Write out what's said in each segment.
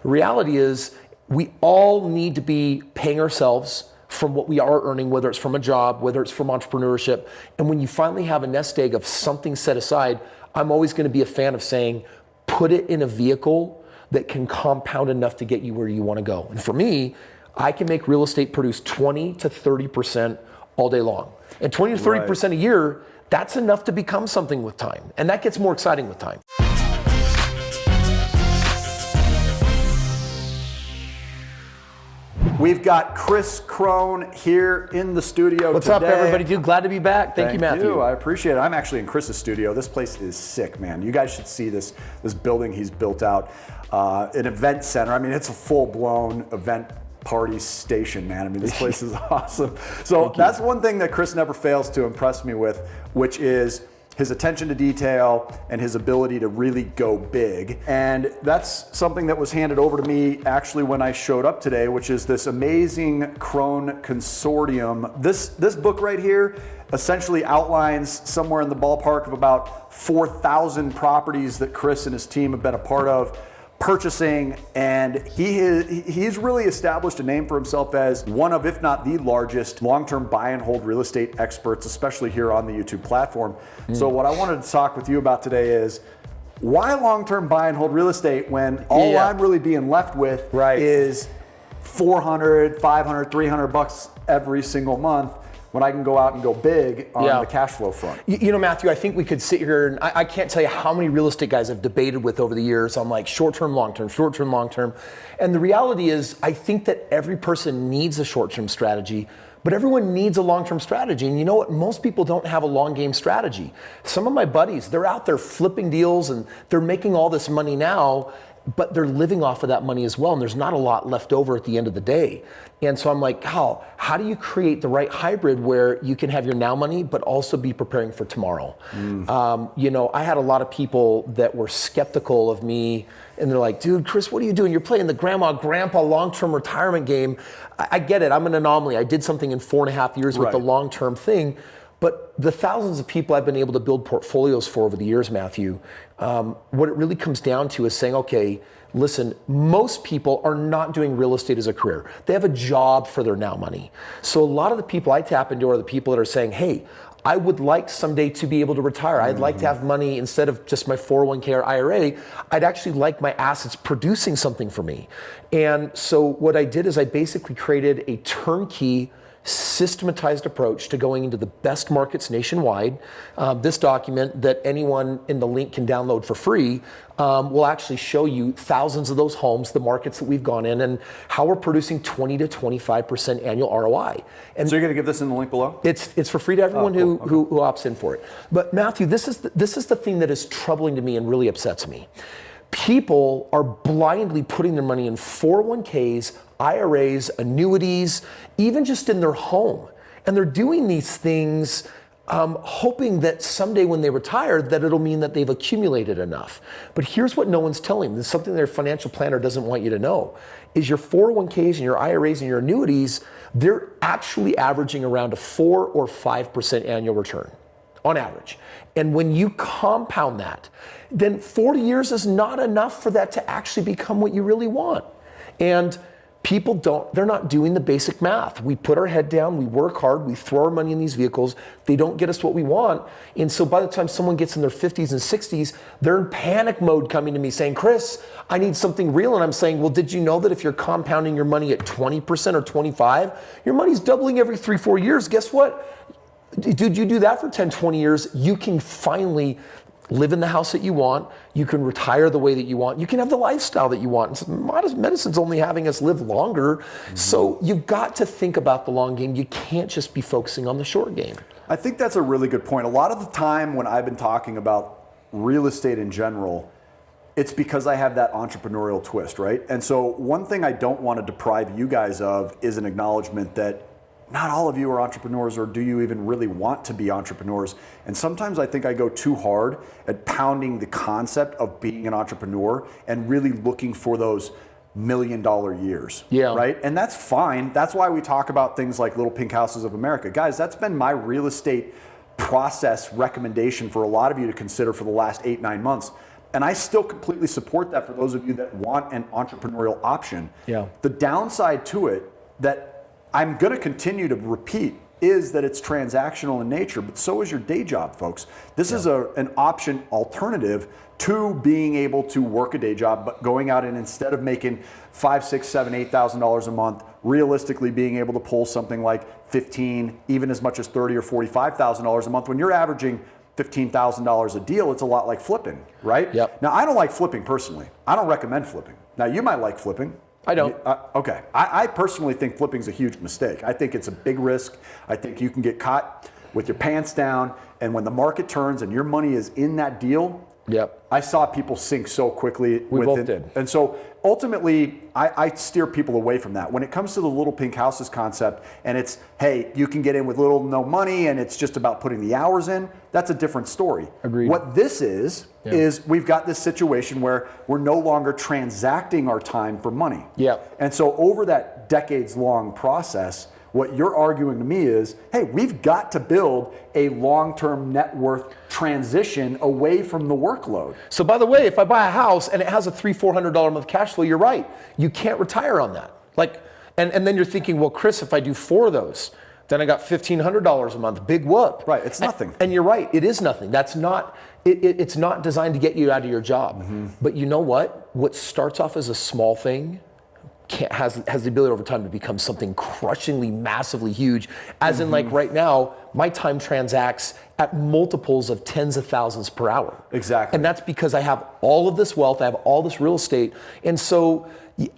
Reality is we all need to be paying ourselves from what we are earning, whether it's from a job, whether it's from entrepreneurship. And when you finally have a nest egg of something set aside, I'm always going to be a fan of saying, put it in a vehicle that can compound enough to get you where you want to go. And for me, I can make real estate produce 20 to 30% all day long. And 20 to 30% a year, that's enough to become something with time. And that gets more exciting with time. We've got Kris Krohn here in the studio What's today. up, everybody? Dude, glad to be back. Thank you, Matthew. I appreciate it. I'm actually in Kris's studio. This place is sick, man. You guys should see this building he's built out. An event center. I mean, it's a full-blown event party station, man. I mean, this place is awesome. So that's one thing that Kris never fails to impress me with, which is his attention to detail and his ability to really go big. And that's something that was handed over to me actually when I showed up today, which is this amazing Krohn Consortium. This book right here essentially outlines somewhere in the ballpark of about 4,000 properties that Kris and his team have been a part of purchasing, and he's really established a name for himself as one of, if not the largest, long-term buy and hold real estate experts, especially here on the YouTube platform. So what I wanted to talk with you about today is why long-term buy and hold real estate when all I'm really being left with is $400, $500, $300 every single month, when I can go out and go big on the cash flow front. You know, Matthew, I think we could sit here and I can't tell you how many real estate guys I've debated with over the years on like short-term, long-term, short-term, long-term. And the reality is I think that every person needs a short-term strategy, but everyone needs a long-term strategy. And you know what? Most people don't have a long game strategy. Some of my buddies, they're out there flipping deals and they're making all this money now, but they're living off of that money as well. And there's not a lot left over at the end of the day. And so I'm like, how do you create the right hybrid where you can have your now money, but also be preparing for tomorrow? You know, I had a lot of people that were skeptical of me and they're like, dude, Kris, what are you doing? You're playing the grandpa long-term retirement game. I get it, I'm an anomaly. I did something in 4.5 years with the long-term thing. But the thousands of people I've been able to build portfolios for over the years, Matthew, what it really comes down to is saying, okay, listen, most people are not doing real estate as a career. They have a job for their now money. So a lot of the people I tap into are the people that are saying, hey, I would like someday to be able to retire. I'd like to have money instead of just my 401k or IRA. I'd actually like my assets producing something for me. And so what I did is I basically created a turnkey systematized approach to going into the best markets nationwide. This document that anyone in the link can download for free will actually show you thousands of those homes, the markets that we've gone in, and how we're producing 20 to 25% annual ROI. And so you're going to give this in the link below? It's for free to everyone who opts in for it. But Matthew, this is the thing that is troubling to me and really upsets me. People are blindly putting their money in 401ks, IRAs, annuities, even just in their home. And they're doing these things hoping that someday when they retire, that it'll mean that they've accumulated enough. But here's what no one's telling them. This is something their financial planner doesn't want you to know, is your 401ks and your IRAs and your annuities, they're actually averaging around a 4 or 5% annual return on average. And when you compound that, then 40 years is not enough for that to actually become what you really want. And people they're not doing the basic math. We put our head down, we work hard, we throw our money in these vehicles, they don't get us what we want. And so by the time someone gets in their 50s and 60s, they're in panic mode coming to me saying, Kris, I need something real. And I'm saying, well, did you know that if you're compounding your money at 20% or 25%, your money's doubling every 3-4 years? Guess what? Dude, you do that for 10, 20 years, you can finally live in the house that you want, you can retire the way that you want, you can have the lifestyle that you want. So modest medicine's only having us live longer. So you've got to think about the long game. You can't just be focusing on the short game. I think that's a really good point. A lot of the time when I've been talking about real estate in general, it's because I have that entrepreneurial twist, right? And so one thing I don't want to deprive you guys of is an acknowledgement that not all of you are entrepreneurs, or do you even really want to be entrepreneurs? And sometimes I think I go too hard at pounding the concept of being an entrepreneur and really looking for those $1 million years, right? And that's fine. That's why we talk about things like Little Pink Houses of America. Guys, that's been my real estate process recommendation for a lot of you to consider for the last 8-9 months. And I still completely support that for those of you that want an entrepreneurial option. Yeah. The downside to it that I'm going to continue to repeat is that it's transactional in nature, but so is your day job, folks. This is an option alternative to being able to work a day job, but going out and instead of making $5,000, $6,000, $7,000, $8,000 a month, realistically being able to pull something like 15, even as much as $30,000 or $45,000 a month. When you're averaging $15,000 a deal, it's a lot like flipping, right? Yep. Now, I don't like flipping personally. I don't recommend flipping. Now, you might like flipping. I don't. Okay. I personally think flipping is a huge mistake. I think it's a big risk. I think you can get caught with your pants down, and when the market turns and your money is in that deal, yep. I saw people sink so quickly. We both did. And so ultimately, I steer people away from that. When it comes to the little pink houses concept, and it's, hey, you can get in with little to no money, and it's just about putting the hours in, that's a different story. Agreed. What this is we've got this situation where we're no longer transacting our time for money. Yep. And so over that decades-long process, what you're arguing to me is, hey, we've got to build a long-term net worth transition away from the workload. So by the way, if I buy a house and it has a $300-$400 a month cash flow, you're right. You can't retire on that. Like, and then you're thinking, well, Chris, if I do 4 of those, then I got $1,500 a month. Big whoop. Right, it's nothing. And you're right, it is nothing. That's not, it's not designed to get you out of your job. Mm-hmm. But you know what? What starts off as a small thing has the ability over time to become something crushingly, massively huge. As in, like right now, my time transacts at multiples of tens of thousands per hour. Exactly. And that's because I have all of this wealth, I have all this real estate. And so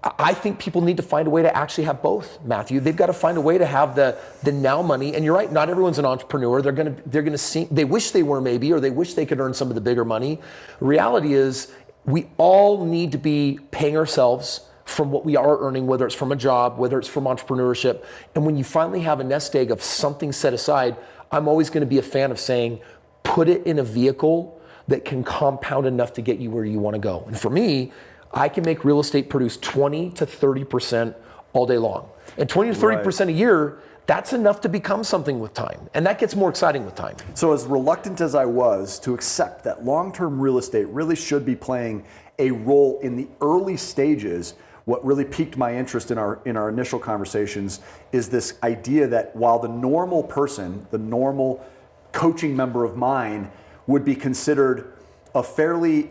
I think people need to find a way to actually have both, Matthew. They've got to find a way to have the now money. And you're right, not everyone's an entrepreneur. They're gonna see, they wish they were maybe, or they wish they could earn some of the bigger money. The reality is we all need to be paying ourselves from what we are earning, whether it's from a job, whether it's from entrepreneurship. And when you finally have a nest egg of something set aside, I'm always going to be a fan of saying, put it in a vehicle that can compound enough to get you where you want to go. And for me, I can make real estate produce 20 to 30% all day long. And 20 to 30% a year, that's enough to become something with time. And that gets more exciting with time. So as reluctant as I was to accept that long-term real estate really should be playing a role in the early stages, what really piqued my interest in our initial conversations is this idea that while the normal person, the normal coaching member of mine would be considered a fairly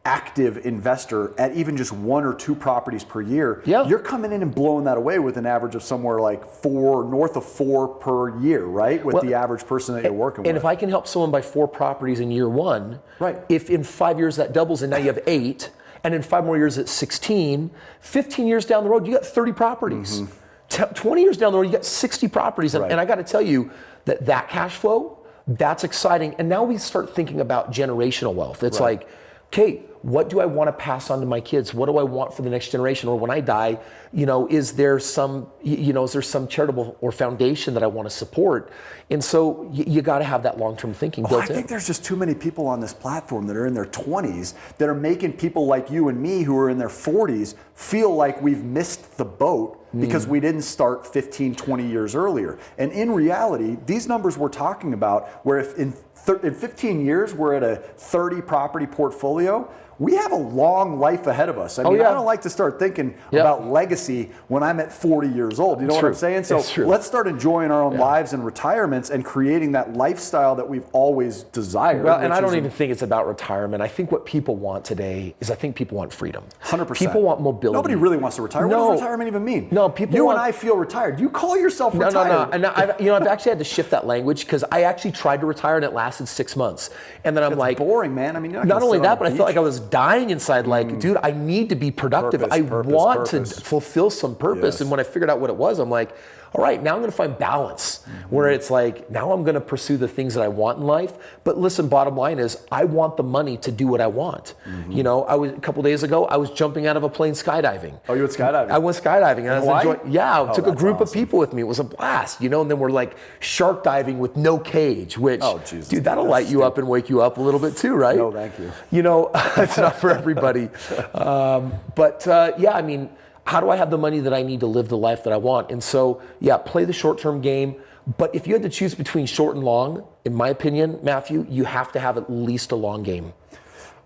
active investor at even just 1 or 2 properties per year, you're coming in and blowing that away with an average of somewhere like 4, north of 4 per year, right? With the average person that you're working with. And if I can help someone buy 4 properties in year 1, right? If in 5 years that doubles and now you have 8, and in 5 more years it's 16, 15 years down the road, you got 30 properties. 20 years down the road, you got 60 properties. And I got to tell you that cash flow, that's exciting. And now we start thinking about generational wealth. It's like, okay, what do I want to pass on to my kids? What do I want for the next generation? Or when I die, is there some charitable or foundation that I want to support? And so you got to have that long-term thinking built in. I think there's just too many people on this platform that are in their 20s that are making people like you and me who are in their 40s feel like we've missed the boat because we didn't start 15, 20 years earlier. And in reality, these numbers we're talking about, where if in 15 years we're at a 30 property portfolio, we have a long life ahead of us. I mean, I don't like to start thinking about legacy when I'm at 40 years old. You know what I'm saying? So let's start enjoying our own lives and retirements and creating that lifestyle that we've always desired. Well, and I don't even think it's about retirement. I think what people want today is people want freedom. 100%. People want mobility. Nobody really wants to retire. No. What does retirement even mean? No, people You and I feel retired. You call yourself retired. No. And I've actually had to shift that language because I actually tried to retire and it lasted 6 months. And then I'm like, boring, man. I mean, not only that, but I felt like I was dying inside. Like, dude, I need to be productive. I want to fulfill some purpose. And when I figured out what it was, I'm like, all right, now I'm going to find balance where it's like, now I'm going to pursue the things that I want in life. But listen, bottom line is I want the money to do what I want. I was a couple days ago, I was jumping out of a plane skydiving. Oh, you went skydiving? I went skydiving. And I was enjoying, I took a group of people with me. It was a blast, and then we're like shark diving with no cage, which, dude, that'll light you up and wake you up a little bit too, right? No, thank you. It's not for everybody. I mean, how do I have the money that I need to live the life that I want? And so, play the short-term game. But if you had to choose between short and long, in my opinion, Matthew, you have to have at least a long game.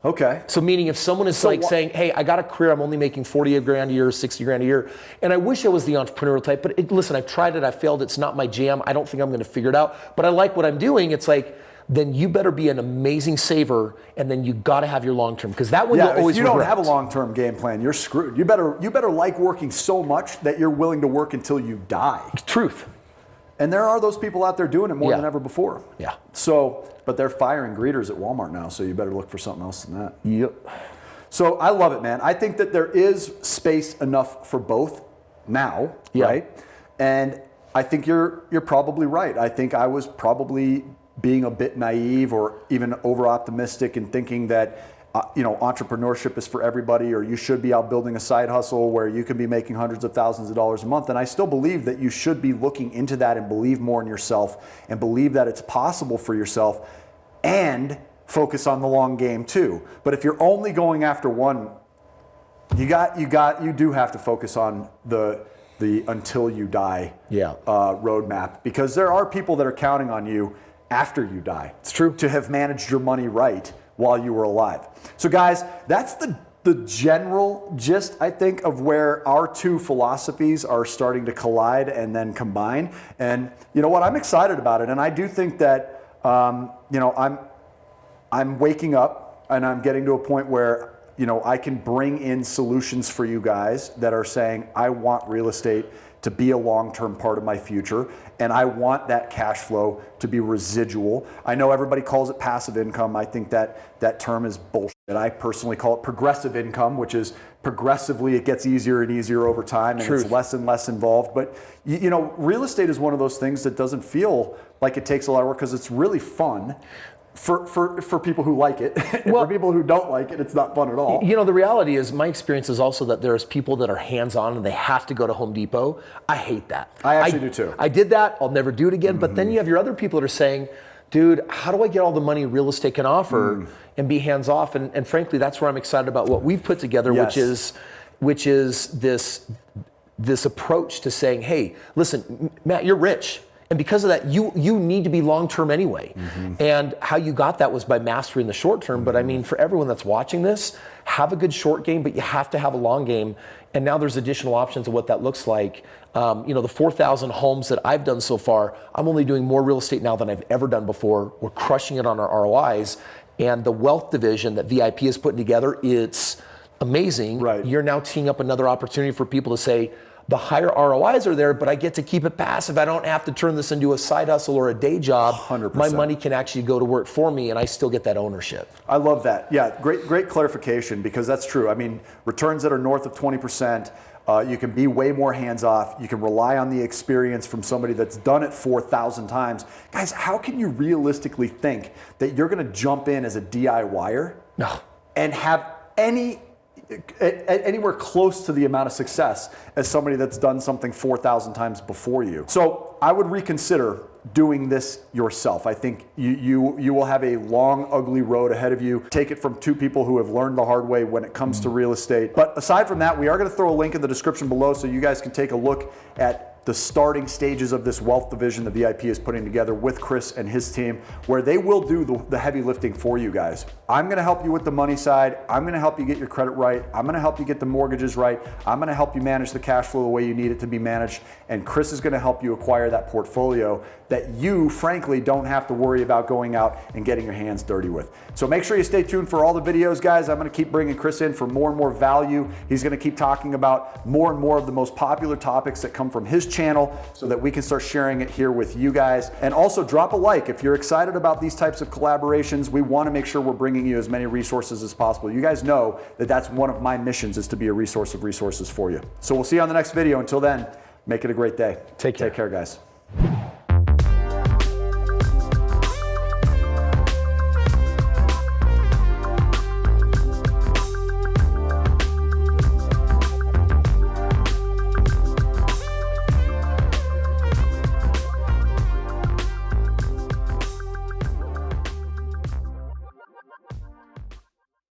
Okay. So meaning if someone is saying, hey, I got a career, I'm only making 40 grand a year, 60 grand a year, and I wish I was the entrepreneurial type, but listen, I've tried it, I failed, it's not my jam, I don't think I'm gonna figure it out, but I like what I'm doing, it's like, then you better be an amazing saver, and then you gotta have your long-term, because that one you'll always regret. If you don't have a long-term game plan, you're screwed. You better like working so much that you're willing to work until you die. Truth. And there are those people out there doing it more than ever before. Yeah. So, but they're firing greeters at Walmart now, so you better look for something else than that. Yep. So I love it, man. I think that there is space enough for both now, right? And I think you're probably right. I think I was probably being a bit naive or even over-optimistic in thinking that entrepreneurship is for everybody, or you should be out building a side hustle where you can be making hundreds of thousands of dollars a month. And I still believe that you should be looking into that and believe more in yourself and believe that it's possible for yourself and focus on the long game too. But if you're only going after one, you do have to focus on the until you die roadmap, because there are people that are counting on you after you die. It's true. To have managed your money right while you were alive. So guys, that's the general gist, I think, of where our two philosophies are starting to collide and then combine. And you know what, I'm excited about it. And I do think that, I'm waking up and I'm getting to a point where, I can bring in solutions for you guys that are saying, I want real estate to be a long-term part of my future, and I want that cash flow to be residual. I know everybody calls it passive income. I think that term is bullshit. I personally call it progressive income, which is progressively it gets easier and easier over time, and it's less and less involved. But real estate is one of those things that doesn't feel like it takes a lot of work because it's really fun. For people who like it. For people who don't like it, it's not fun at all. The reality is, my experience is also that there's people that are hands-on and they have to go to Home Depot. I hate that. I actually do too. I did that, I'll never do it again. But then you have your other people that are saying, dude, how do I get all the money real estate can offer and be hands-off? And frankly, that's where I'm excited about what we've put together, which is this approach to saying, hey, listen, Matt, you're rich. And because of that, you need to be long-term anyway. And how you got that was by mastering the short term. But I mean, for everyone that's watching this, have a good short game, but you have to have a long game. And now there's additional options of what that looks like. The 4,000 homes that I've done so far, I'm only doing more real estate now than I've ever done before. We're crushing it on our ROIs. And the wealth division that VIP is putting together, it's amazing. Right. You're now teeing up another opportunity for people to say, the higher ROIs are there, but I get to keep it passive. I don't have to turn this into a side hustle or a day job. 100%. My money can actually go to work for me, and I still get that ownership. I love that. Yeah, great clarification, because that's true. I mean, returns that are north of 20%, you can be way more hands-off. You can rely on the experience from somebody that's done it 4,000 times. Guys, how can you realistically think that you're gonna jump in as a DIYer and have anywhere close to the amount of success as somebody that's done something 4,000 times before you? So I would reconsider doing this yourself. I think you will have a long, ugly road ahead of you. Take it from two people who have learned the hard way when it comes to real estate. But aside from that, we are going to throw a link in the description below so you guys can take a look at the starting stages of this wealth division the VIP is putting together with Kris and his team, where they will do the heavy lifting for you guys. I'm gonna help you with the money side. I'm gonna help you get your credit right. I'm gonna help you get the mortgages right. I'm gonna help you manage the cash flow the way you need it to be managed. And Kris is gonna help you acquire that portfolio that you, frankly, don't have to worry about going out and getting your hands dirty with. So make sure you stay tuned for all the videos, guys. I'm gonna keep bringing Kris in for more and more value. He's gonna keep talking about more and more of the most popular topics that come from his channel so that we can start sharing it here with you guys. And also drop a like if you're excited about these types of collaborations. We wanna make sure we're bringing you as many resources as possible. You guys know that that's one of my missions, is to be a resource of resources for you. So we'll see you on the next video. Until then, make it a great day. Take care. Take care, guys.